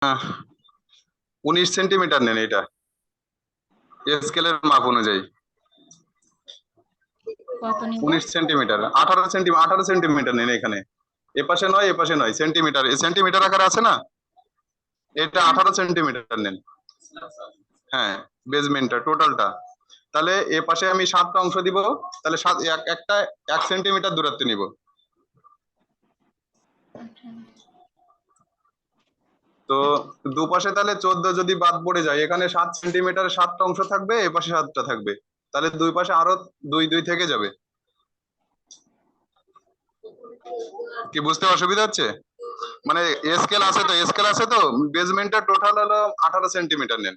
19 centimetre নেন, এটা স্কেলের মাপ অনুযায়ী। কত নিব? 19 সেন্টিমিটার, 18 সেন্টিমিটার নেন এখানে। এপাশে নয় এপাশে নয়, সেন্টিমিটার, সেন্টিমিটার আকারে আছে না, এটা 18 সেন্টিমিটার নেন। হ্যাঁ, বেজমেন্টটা টোটালটা। তাহলে এ পাশে আমি 7টা অংশ দিব, তাহলে একটা 1 সেন্টিমিটার দূরত্বে নিব। তো দুপাশে তাহলে 14 যদি বাদ পড়ে যায়, এখানে 7 সেন্টিমিটার 7টা অংশ থাকবে, এ পাশে 7টা থাকবে, তাহলে দুই পাশে আরো 2 থেকে যাবে। কি বুঝতে অসুবিধা হচ্ছে? মানে স্কেল আছে তো বেজমেন্টের টোটাল হলো 18 সেন্টিমিটার নেন।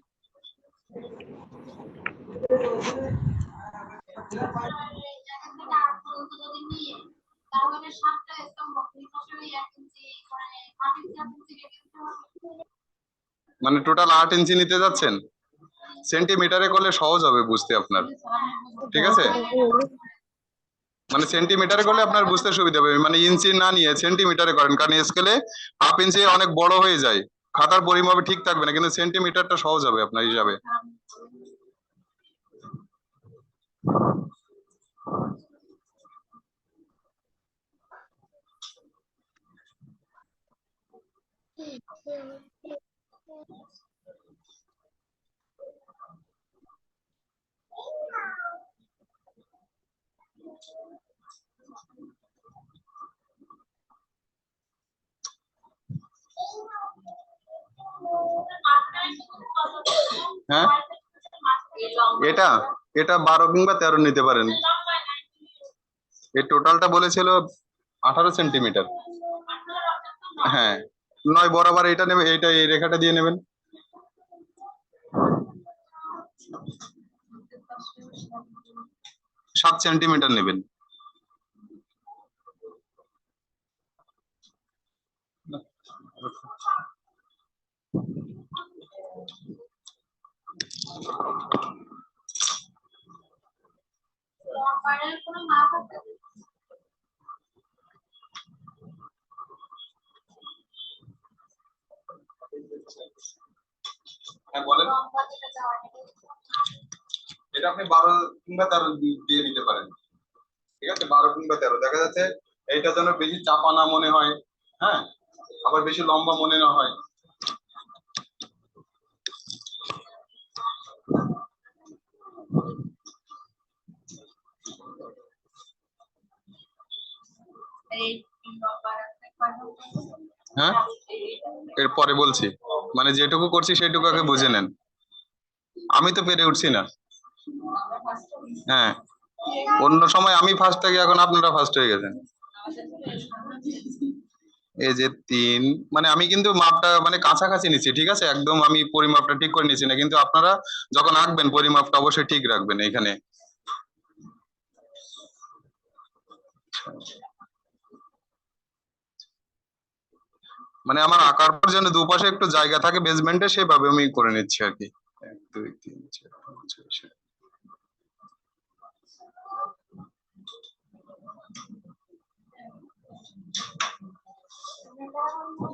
মানে টোটাল 8 ইঞ্চি নিতে যাচ্ছেন, সেন্টিমিটারে করলে সহজ হবে বুঝতে আপনার, ঠিক আছে? মানে সেন্টিমিটারে করলে আপনার বুঝতে সুবিধা হবে, মানে ইঞ্চি না নিয়ে সেন্টিমিটারে করেন, কারণ স্কেলে হাফ ইঞ্চি অনেক বড় হয়ে যায়, খাতার পরিমাপে ঠিক থাকবে না, কিন্তু সেন্টিমিটারটা সহজ হবে আপনার হিসাবে। হ্যাঁ, এটা এটা 12 কিংবা 13 নিতে পারেন। এই টোটালটা বলেছিল 18 সেন্টিমিটার। হ্যাঁ, নয় বরাবর এটা নেবে, এইটা এই রেখাটা দিয়ে নেবেন। 7 সেন্টিমিটার নেবেন। হ্যাঁ বলেন। এটা আপনি 12 কিংবা 13 দিয়ে নিতে পারেন, ঠিক আছে? 12 কিংবা 13 দেখা যাচ্ছে এইটা যেন বেশি চাপা না মনে হয়, হ্যাঁ, আবার বেশি লম্বা মনে না হয়। হ্যাঁ, এরপরে বলছি, মানে যেটুকু করছি সেটুকু আগে বুঝে নেন। আমি তো পেরে উঠছি না। হ্যাঁ, অন্য সময় আমি ফার্স্ট থাকি, এখন আপনারা ফার্স্ট হয়ে গেছেন। এই যে 3, মানে আমি কিন্তু মাপটা মানে কাছাকাছি নিচ্ছি, ঠিক আছে? একদম আমি পরিমাপটা ঠিক করে নিচ্ছি না, কিন্তু আপনারা যখন আঁকবেন পরিমাপটা অবশ্যই ঠিক রাখবেন এখানে। মানে আমার আঁকার পর যেন দুপাশে একটু জায়গা থাকে বেসমেন্টে, সেভাবে আমি করে নিচ্ছি আর কি। 1 2 3 4 5 6 7।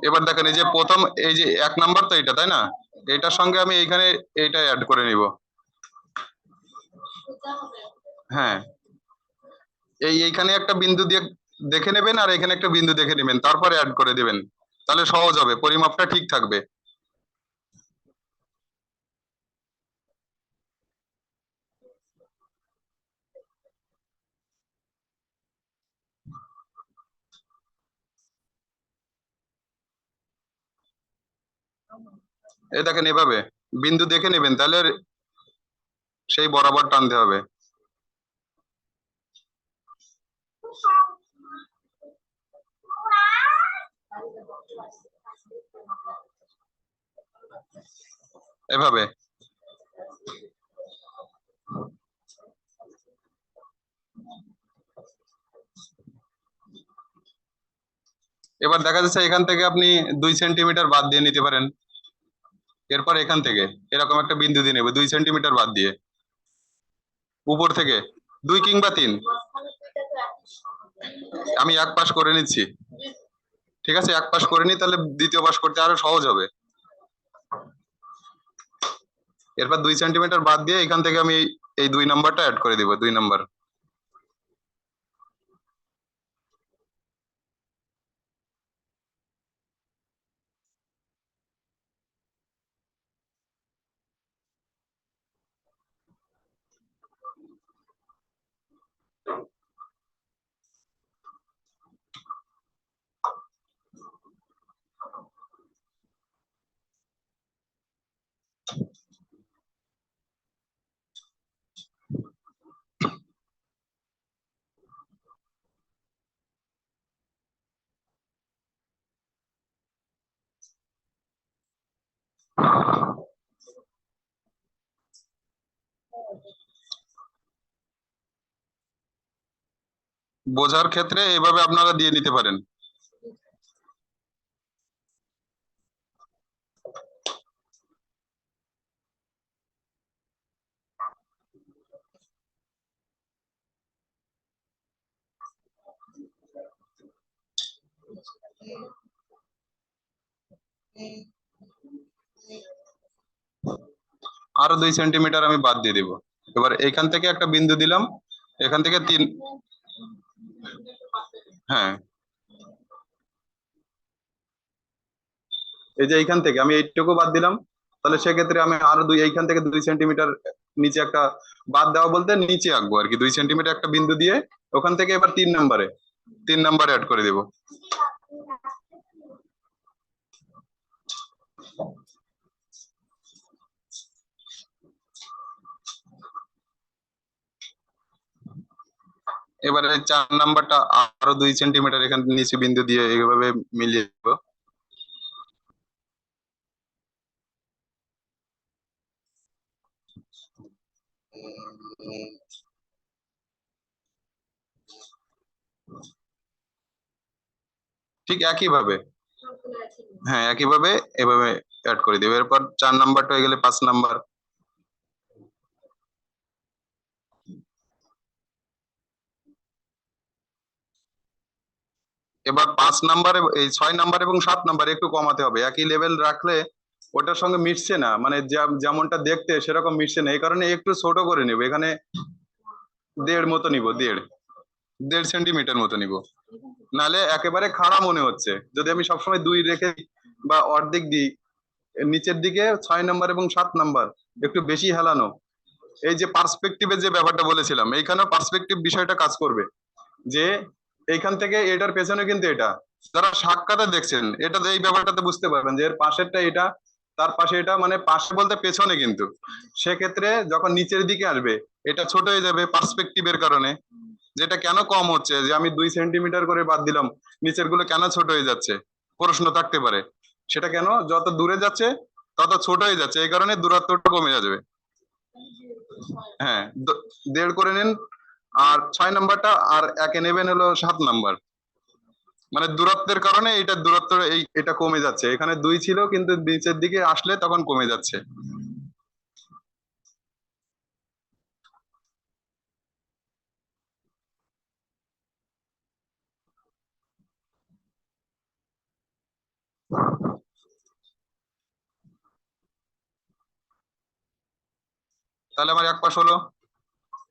এবার দেখেন, এই যে প্রথম এই যে 1 নাম্বার তো এটা, তাই না? এটার সঙ্গে আমি এইখানে এইটা অ্যাড করে নিব। হ্যাঁ, এইখানে একটা বিন্দু দিয়ে দেখে নেবেন, আর এখানে একটা বিন্দু দেখে নেবেন, তারপরে অ্যাড করে দিবেন, তাহলে সহজ হবে, পরিমাপটা ঠিক থাকবে। এই দেখেন, এভাবে বিন্দু দেখে নেবেন, তাহলে সেই বরাবর টানতে হবে। এভাবে। এবার দেখা যাচ্ছে এখান থেকে আপনি 2 সেন্টিমিটার বাদ দিয়ে নিতে পারেন। এরপর এখান থেকে এরকম একটা বিন্দু দিয়ে নেবে 2 সেন্টিমিটার বাদ দিয়ে, উপর থেকে 2 কিংবা 3। আমি 1 পাশ করে নিচ্ছি, ঠিক আছে? 1 পাশ করে নি, তাহলে দ্বিতীয় পাশ করতে আরো সহজ হবে। এরপর 2 সেন্টিমিটার বাদ দিয়ে এখান থেকে আমি এই 2 নাম্বারটা অ্যাড করে দিব, 2 নাম্বার। বোঝার ক্ষেত্রে এভাবে আপনারা দিয়ে নিতে পারেন। আরো 2 সেন্টিমিটার আমি বাদ দিয়ে দিব। এবার এখান থেকে একটা বিন্দু দিলাম, এখান থেকে 3। হ্যাঁ, এই যে এইখান থেকে আমি এইটুকু বাদ দিলাম, তাহলে সেক্ষেত্রে আমি আরো এইখান থেকে 2 সেন্টিমিটার নিচে একটা বাদ দেওয়া বলতে নিচে আঁকবো আর কি, 2 সেন্টিমিটার একটা বিন্দু দিয়ে ওখান থেকে এবার 3 নাম্বারে অ্যাড করে দিব। এবারে 4 নাম্বারটা আরো 2 সেন্টিমিটার এখান নিচে বিন্দু দিয়ে এইভাবে মিলিয়ে দেবো। ঠিক একইভাবে, হ্যাঁ একইভাবে এভাবে অ্যাড করে দেবে। এরপর 4 নাম্বারটা হয়ে গেলে 5 নাম্বার। এবার 5 নাম্বার এই 6 নাম্বার এবং 7 নাম্বার একটু কমাতে হবে, একই লেভেল রাখলে ওটার সঙ্গে মিশছে না, মানে যেমনটা দেখতে সেরকম মিশছে না, এই কারণে একটু ছোট করে নিব, এখানে 1.5 মতো নিব, 1.5 মতো নিব। নালে একেবারে খাড়া মনে হচ্ছে, যদি আমি সবসময় 2 রেখে বা অর্ধেক দিই, নিচের দিকে 6 নাম্বার এবং 7 নাম্বার একটু বেশি হেলানো। এই যে পার্সপেক্টিভের যে ব্যাপারটা বলেছিলাম, এইখানেও পার্সপেক্টিভ বিষয়টা কাজ করবে, যে এইখান থেকে এটার পেছনে কিন্তু এটা, যারা সাক্ষাতে দেখছেন এটা এই ব্যাপারটাতে বুঝতে পারবেন যে এর পাশেরটা এটা, তার পাশে এটা, মানে পাশে বলতে পেছনে, কিন্তু সেক্ষেত্রে যখন নিচের দিকে আসবে এটা ছোট হয়ে যাবে পার্সপেক্টিভের কারণে। যেটা কেন কম হচ্ছে, যে আমি 2 সেন্টিমিটার করে বাদ দিলাম, নিচের গুলো কেন ছোট হয়ে যাচ্ছে প্রশ্ন থাকতে পারে। সেটা কেন, যত দূরে যাচ্ছে তত ছোট হয়ে যাচ্ছে, এই কারণে দূরত্বটা কমে যাবে। হ্যাঁ, 1.5 করে নিন। আর 6 নাম্বারটা আর একে নেবেন হলো 7 নাম্বার, মানে দূরত্বের কারণে এটা দূরত্ব এটা কমে যাচ্ছে, এখানে 2 ছিল কিন্তু নিচের দিকে আসলে তখন কমে যাচ্ছে। তাহলে আমার এক পাশ হলো।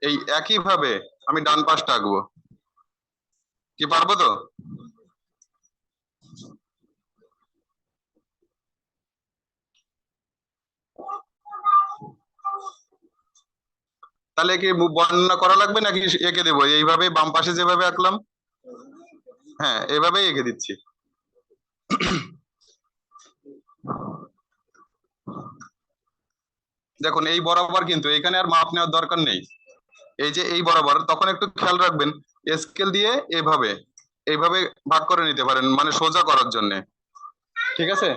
এই একই ভাবে আমি ডান পাশটা আঁকবো, কি পারবো তো? তাহলে কি বর্ণনা করা লাগবে নাকি এঁকে দেবো এইভাবে বাম পাশে যেভাবে আঁকলাম? হ্যাঁ, এভাবেই এঁকে দিচ্ছি। দেখুন এই বরাবর, কিন্তু এখানে আর মাপ নেওয়ার দরকার নেই, এই যে এই বরাবর, তখন একটু খেয়াল রাখবেন স্কেল দিয়ে এইভাবে এইভাবে ভাগ করে নিতে পারেন, মানে সোজা করার জন্য। ঠিক আছে।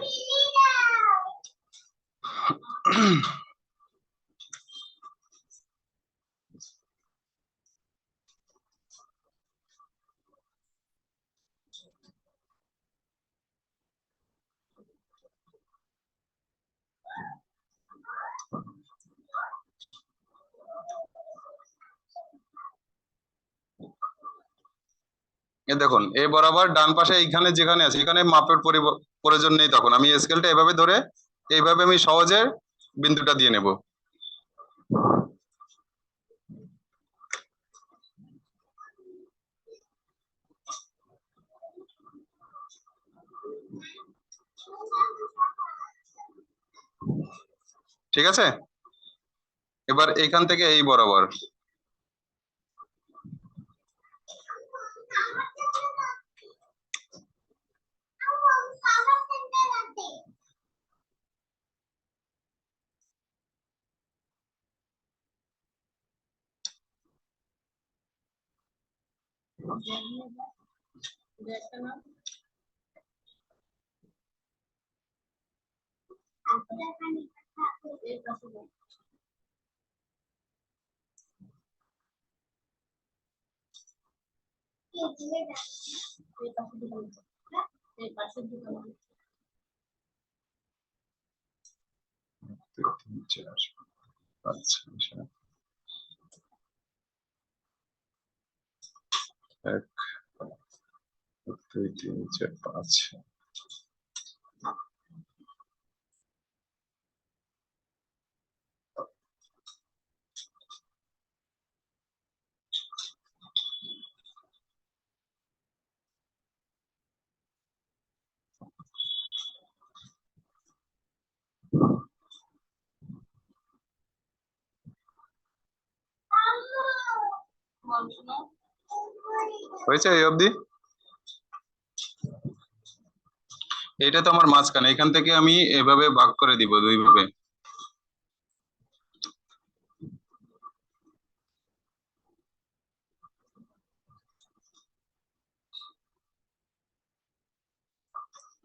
এ দেখুন এই বরাবর ডান পাশে এইখানে যেখানে আছে এখানে মাপের প্রয়োজন নেই, তখন আমি স্কেলটা এভাবে ধরে এইভাবে আমি সহজে বিন্দুটা দিয়ে নেব। ঠিক আছে, এবার এইখান থেকে এই বরাবর দুই, তিন, চার, পাঁচ, ছয়, সাত, এক, দুই, তিন, চার, পাঁচ। হয়েছে এই অবধি? এটা তো আমার মাঝখানে, এখান থেকে আমি এভাবে ভাগ করে দিব দুই ভাবে।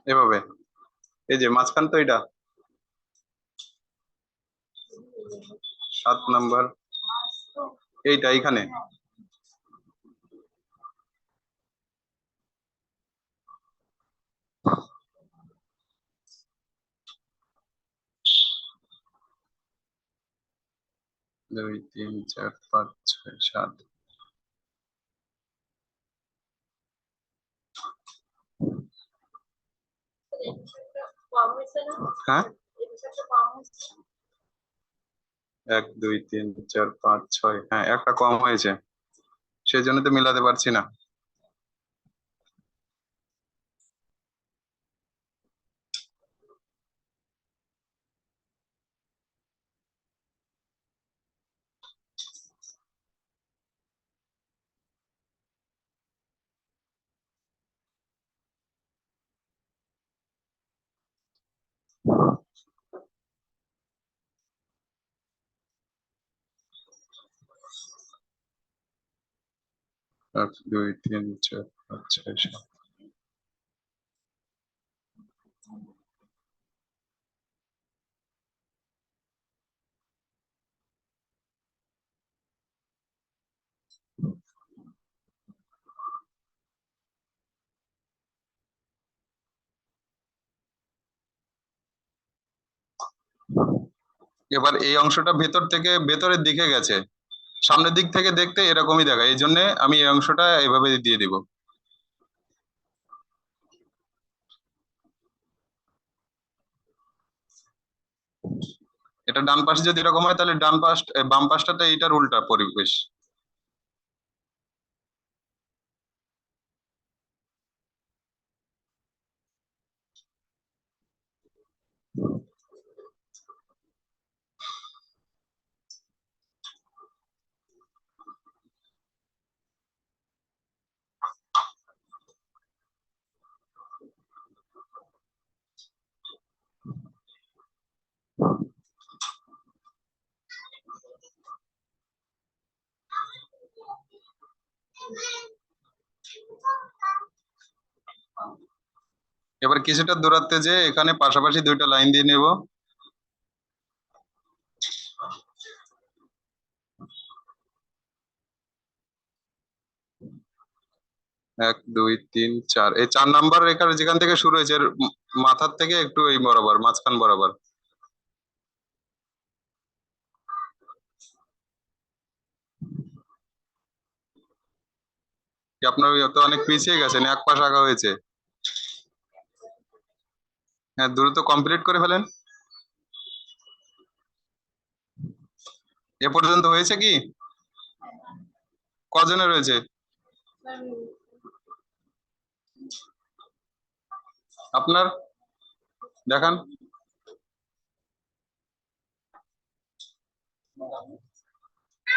এভাবে, এই যে মাঝখান তো এটা 7 নাম্বার, এইটা এইখানে। দুই, তিন, চার, পাঁচ, ছয়, সাত। হ্যাঁ, 1, 2, 3, 4, 5, 6, হ্যাঁ একটা কম হয়েছে, সেই জন্য তো মিলাতে পারছি না। এক, দুই, তিন, চার, পাঁচ, ছয়, সাত। এবার এই অংশটা ভেতর থেকে ভেতরের দিকে গেছে, সামনের দিক থেকে দেখতে এরকমই দেখায়, এই জন্য আমি এই অংশটা এভাবে দিয়ে দিব। এটা ডান পাশে যদি এরকম হয়, তাহলে ডান পাশ বাম পাশটাতে এইটার উল্টা পরিবেশ। এবার কিছুটা দূরত্বে যে এখানে পাশাপাশি দুইটা লাইন দিয়ে নেব। 1, 2, 3, 4, এই 4 নাম্বার রেখার যেখান থেকে শুরু হয়েছে এর মাথার থেকে একটু এই বরাবর, মাঝখান বরাবর। কি আপনার তো অনেক পিছিয়ে গেছেন, এক পাশ আঁকা হয়েছে। হ্যাঁ, দ্রুত কমপ্লিট করে ফেলেন। এ পর্যন্ত হয়েছে কি? কজনের হয়েছে? আপনার দেখান।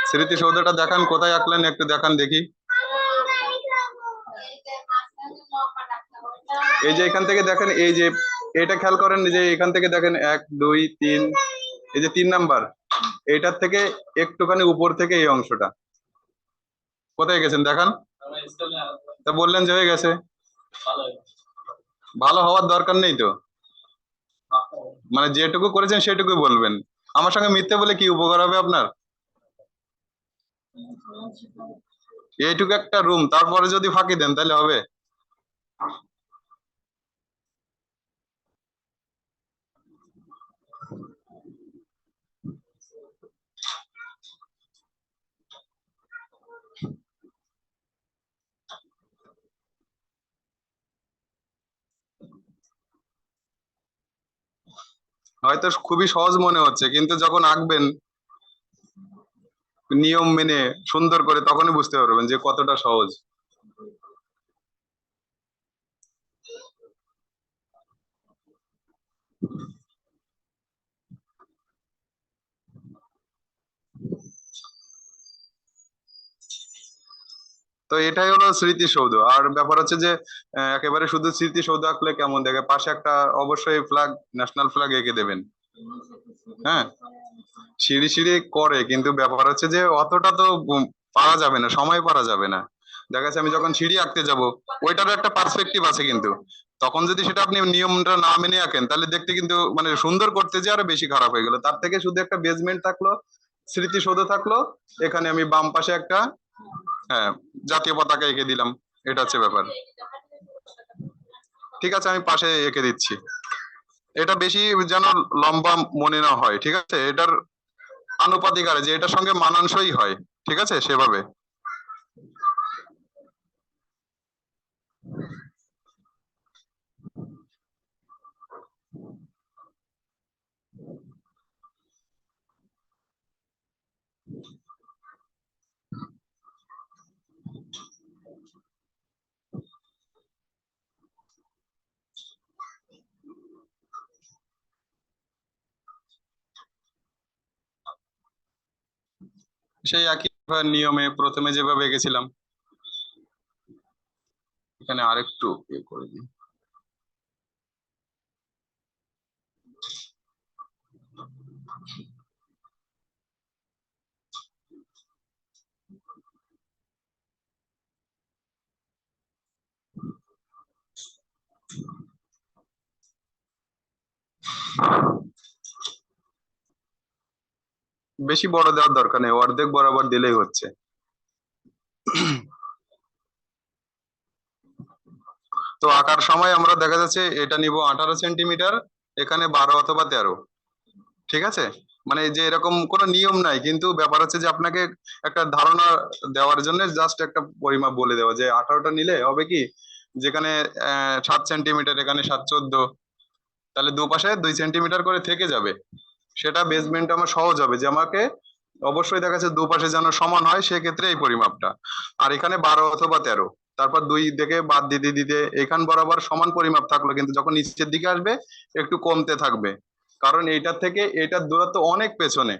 স্মৃতিসৌধটা দেখান, কোথায় আঁকলেন একটু দেখান দেখি। এই যে এখান থেকে দেখেন, এই যে এটা খেয়াল করেন যে এখান থেকে দেখেন 1 2 3, এই যে 3 নাম্বার, এইটার থেকে একটুখানি উপর থেকে এই অংশটা কোথায় গেছেন দেখান। তা বললেন যে হয়ে গেছে। ভালো হওয়ার দরকার নেই তো, মানে যেটুকু করেছেন সেটুকুই বলবেন। আমার সঙ্গে মিথ্যে বলে কি উপকার হবে আপনার? এইটুকু একটা রুম, তারপরে যদি ফাঁকি দেন তাহলে হবে? হয়তো খুবই সহজ মনে হচ্ছে, কিন্তু যখন আঁকবেন নিয়ম মেনে সুন্দর করে, তখনই বুঝতে পারবেন যে কতটা সহজ। তো এটাই হলো স্মৃতিসৌধ। আর ব্যাপার হচ্ছে যে একেবারে শুধু স্মৃতিসৌধ আঁকলে কেমন দেখে, পাশে একটা অবশ্যই ফ্ল্যাগ, ন্যাশনাল ফ্ল্যাগ এঁকে দেবেন। হ্যাঁ, সিঁড়ি সিঁড়ি করে, কিন্তু ব্যাপার হচ্ছে যে অতটা তো পারা যাবে না, সময় পারা যাবে না। দেখা যাচ্ছে আমি যখন সিঁড়ি আঁকতে যাব, ওইটারও একটা পার্সপেক্টিভ আছে, কিন্তু তখন যদি সেটা আপনি নিয়মটা না মেনে আঁকেন তাহলে দেখতে কিন্তু মানে সুন্দর করতে যে আরো বেশি খারাপ হয়ে গেল। তার থেকে শুধু একটা বেসমেন্ট থাকলো, স্মৃতিসৌধ থাকলো, এখানে আমি বাম পাশে একটা, হ্যাঁ, জাতীয় পতাকা এঁকে দিলাম। এটা হচ্ছে ব্যাপার। ঠিক আছে, আমি পাশে এঁকে দিচ্ছি। এটা বেশি যেন লম্বা মনে না হয়, ঠিক আছে? এটার আনুপাতিক আরে যে এটার সঙ্গে মানানসই হয়, ঠিক আছে সেভাবে। সেই একই নিয়মে প্রথমে যেভাবে এঁকেছিলাম, এখানে আরেকটু ইয়ে করে দিই। বেশি বড় দেওয়ার দরকার নেই, অর্ধেক বরাবর দিলেই হচ্ছে। তো আঁকার সময় আমরা দেখা যাচ্ছে এটা নিব 18 সেন্টিমিটার, এখানে 12 অথবা 13, ঠিক আছে? মানে যে এরকম কোনো নিয়ম নাই, কিন্তু ব্যাপার হচ্ছে যে আপনাকে একটা ধারণা দেওয়ার জন্য জাস্ট একটা পরিমাপ বলে দেওয়া, যে 18টা নিলে হবে কি, যেখানে 7 সেন্টিমিটার, এখানে 7 14, তাহলে দুপাশে 2 সেন্টিমিটার করে থেকে যাবে। সেটা বেসমেন্ট আমার সহজ হবে, যে আমাকে অবশ্যই দেখা যাচ্ছে দুপাশে যেন সমান হয়, সেক্ষেত্রে এই পরিমাপটা। আর এখানে 12 অথবা 13, তারপর দুই দিকে বাদ দিতে দিতে এখান বরাবর সমান পরিমাপ থাকলো, কিন্তু যখন নিচের দিকে আসবে একটু কমতে থাকবে, কারণ এইটার থেকে এটার দূরত্ব অনেক পেছনে।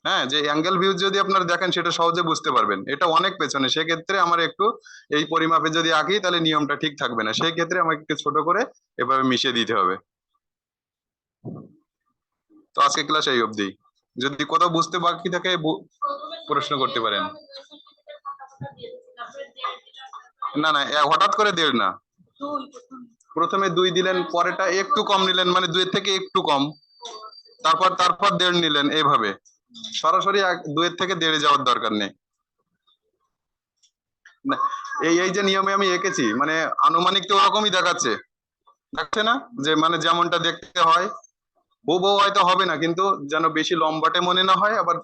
হ্যাঁ, যে অ্যাঙ্গেল ভিউ যদি আপনারা দেখেন সেটা সহজে বুঝতে পারবেন, এটা অনেক পেছনে। সেক্ষেত্রে আমার একটু এই পরিমাপে যদি আঁকি তাহলে নিয়মটা ঠিক থাকবে না, সেই ক্ষেত্রে আমাকে একটু ছোট করে এভাবে মিশিয়ে দিতে হবে। তো আজকে ক্লাস এই অবধি, যদি কোথাও বুঝতে বাকি থাকে প্রশ্ন করতে পারেন। না না, হঠাৎ করে 1.5 না, প্রথমে 2 দিলেন, পরেরটা একটু কম নিলেন, মানে 2 এর থেকে একটু কম, তারপর তারপর 1.5 নিলেন, এইভাবে সরাসরি 2 এর থেকে 1.5 যাওয়ার দরকার নেই। না, এই এই যে নিয়মে আমি এঁকেছি, মানে আনুমানিক তো ওরকমই দেখাচ্ছে, দেখছে না যে মানে যেমনটা দেখতে হয় হুবহু হয়তো হবে না, কিন্তু যেন বেশি লম্বাটে মনে না হয়, আবার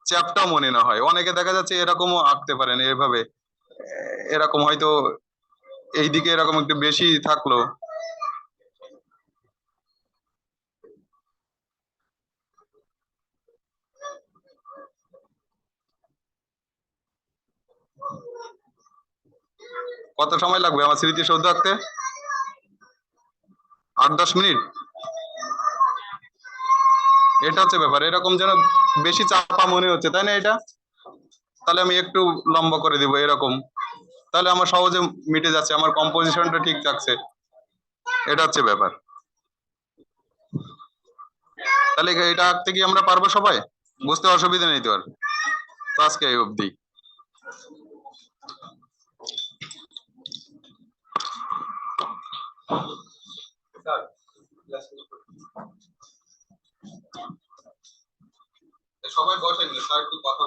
চ্যাপটাও মনে না হয়। অনেকে দেখা যাচ্ছে এরকমও আঁকতে পারেন এভাবে, এরকম হয়তো এইদিকে এরকম একটু বেশি থাকলো। কত সময় লাগবে আমার স্মৃতিসৌধ আঁকতে? 8-10 মিনিট? এটা হচ্ছে ব্যাপার, এরকম যেন বেশি চাপা মনে হচ্ছে, তাই না? এটা তাহলে আমি একটু লম্বা করে দিব এরকম, তাহলে আমার সহজে মিটে যাচ্ছে, আমার কম্পোজিশনটা ঠিক থাকছে। এটা হচ্ছে ব্যাপার। তাহলে এটা আঁকতে কি আমরা পারবো সবাই? বুঝতে অসুবিধা নেই তো আর? তো আজকে এই অবধি। সবাই বসেন, স্যার একটু কথা